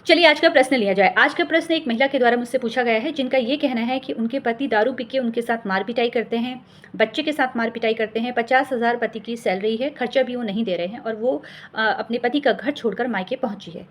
चलिए आज का प्रश्न लिया जाए। आज का प्रश्न एक महिला के द्वारा मुझसे पूछा गया है जिनका ये कहना है कि उनके पति दारू पी के उनके साथ मार-पिटाई करते हैं, बच्चे के साथ मार-पिटाई करते हैं, 50,000 पति की सैलरी है, खर्चा भी वो नहीं दे रहे हैं और वो अपने पति का घर छोड़कर मायके पहुँची है।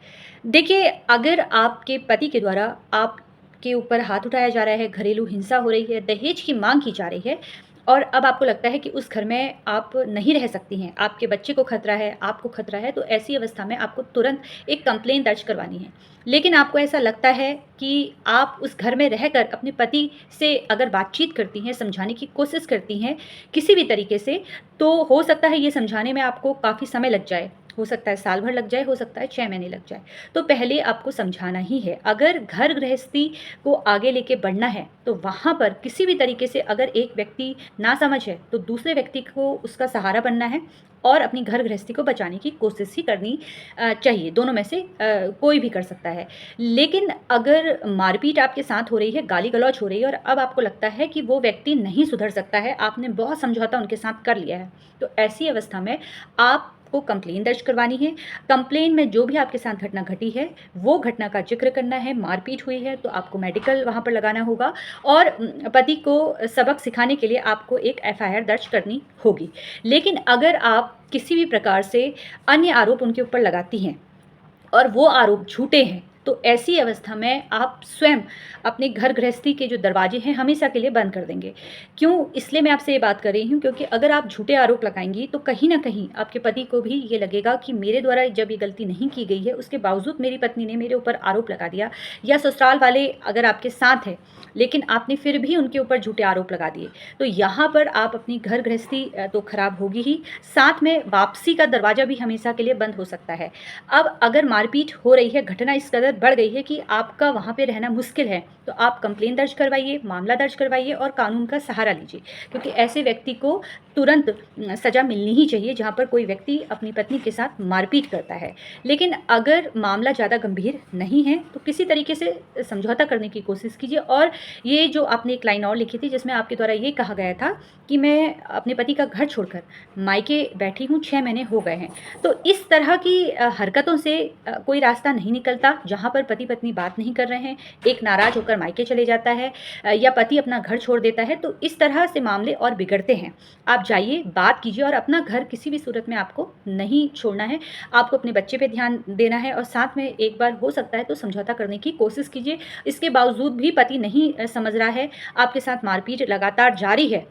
देखिए, अगर आपके पति के द्वारा आपके ऊपर हाथ उठाया जा रहा है, घरेलू हिंसा हो रही है, दहेज की माँग की जा रही है और अब आपको लगता है कि उस घर में आप नहीं रह सकती हैं, आपके बच्चे को खतरा है, आपको खतरा है, तो ऐसी अवस्था में आपको तुरंत एक कंप्लेंट दर्ज करवानी है। लेकिन आपको ऐसा लगता है कि आप उस घर में रहकर अपने पति से अगर बातचीत करती हैं, समझाने की कोशिश करती हैं, किसी भी तरीके से, तो हो सकता है ये समझाने में आपको काफ़ी समय लग जाए। हो सकता है साल भर लग जाए, हो सकता है 6 महीने लग जाए। तो पहले आपको समझाना ही है। अगर घर गृहस्थी को आगे लेके बढ़ना है, तो वहाँ पर किसी भी तरीके से अगर एक व्यक्ति नासमझ है, तो दूसरे व्यक्ति को उसका सहारा बनना है और अपनी घर गृहस्थी को बचाने की कोशिश ही करनी चाहिए। दोनों में से कोई भी कर सकता है। लेकिन अगर मारपीट आपके साथ हो रही है, गाली-गलौच हो रही है और अब आपको लगता है कि वो व्यक्ति नहीं सुधर सकता है, आपने बहुत समझौता उनके साथ कर लिया है, तो ऐसी अवस्था में आपको कंप्लेंट दर्ज करवानी है। कंप्लेंट में जो भी आपके साथ घटना घटी है, वो घटना का ज़िक्र करना है। मारपीट हुई है, तो आपको मेडिकल वहाँ पर लगाना होगा और पति को सबक सिखाने के लिए आपको एक एफआईआर दर्ज करनी होगी। लेकिन अगर आप किसी भी प्रकार से अन्य आरोप उनके ऊपर लगाती हैं और वो आरोप झूठे हैं, तो ऐसी अवस्था में आप स्वयं अपने घर गृहस्थी के जो दरवाजे हैं हमेशा के लिए बंद कर देंगे। क्यों? इसलिए मैं आपसे ये बात कर रही हूँ क्योंकि अगर आप झूठे आरोप लगाएँगी तो कहीं न कहीं आपके पति को भी ये लगेगा कि मेरे द्वारा जब ये गलती नहीं की गई है, उसके बावजूद मेरी पत्नी ने मेरे ऊपर आरोप लगा दिया या ससुराल वाले अगर आपके साथ हैं, लेकिन आपने फिर भी उनके ऊपर झूठे आरोप लगा दिए। तो यहाँ पर आप अपनी घर गृहस्थी तो खराब होगी ही, साथ में वापसी का दरवाज़ा भी हमेशा के लिए बंद हो सकता है। अब अगर मारपीट हो रही है, घटना इस कदर बढ़ गई है कि आपका वहाँ पे रहना मुश्किल है, तो आप कंप्लेंट दर्ज करवाइए, मामला दर्ज करवाइए और कानून का सहारा लीजिए। क्योंकि ऐसे व्यक्ति को तुरंत सज़ा मिलनी ही चाहिए जहाँ पर कोई व्यक्ति अपनी पत्नी के साथ मारपीट करता है। लेकिन अगर मामला ज़्यादा गंभीर नहीं है, तो किसी तरीके से समझौता करने की कोशिश कीजिए और ये जो आपने एक लाइन और लिखी थी जिसमें आपके द्वारा ये कहा गया था कि मैं अपने पति का घर छोड़कर मायके बैठी हूँ, 6 महीने हो गए हैं। तो इस तरह की हरकतों से कोई रास्ता नहीं निकलता जहाँ पर पति-पत्नी बात नहीं कर रहे हैं, एक नाराज़ होकर मायके चले जाता है या पति अपना घर छोड़ देता है, तो इस तरह से मामले और बिगड़ते हैं। आप जाइए, बात कीजिए और अपना घर किसी भी सूरत में आपको नहीं छोड़ना है। आपको अपने बच्चे पे ध्यान देना है और साथ में एक बार हो सकता है तो समझौता करने की कोशिश कीजिए। इसके बावजूद भी पति नहीं समझ रहा है, आपके साथ मारपीट लगातार जारी है,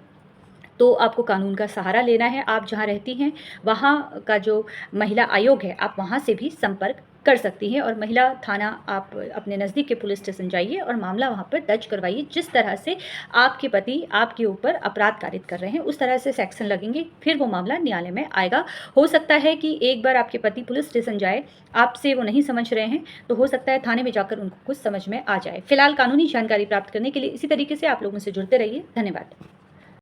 तो आपको कानून का सहारा लेना है। आप जहाँ रहती हैं, वहाँ का जो महिला आयोग है, आप वहाँ से भी संपर्क कर सकती हैं और महिला थाना आप अपने नज़दीक के पुलिस स्टेशन जाइए और मामला वहाँ पर दर्ज करवाइए। जिस तरह से आपके पति आपके ऊपर अपराध कारित कर रहे हैं, उस तरह से सेक्शन लगेंगे, फिर वो मामला न्यायालय में आएगा। हो सकता है कि एक बार आपके पति पुलिस स्टेशन जाए, आपसे वो नहीं समझ रहे हैं, तो हो सकता है थाने में जाकर उनको कुछ समझ में आ जाए। फिलहाल कानूनी जानकारी प्राप्त करने के लिए इसी तरीके से आप लोग मुझसे जुड़ते रहिए। धन्यवाद।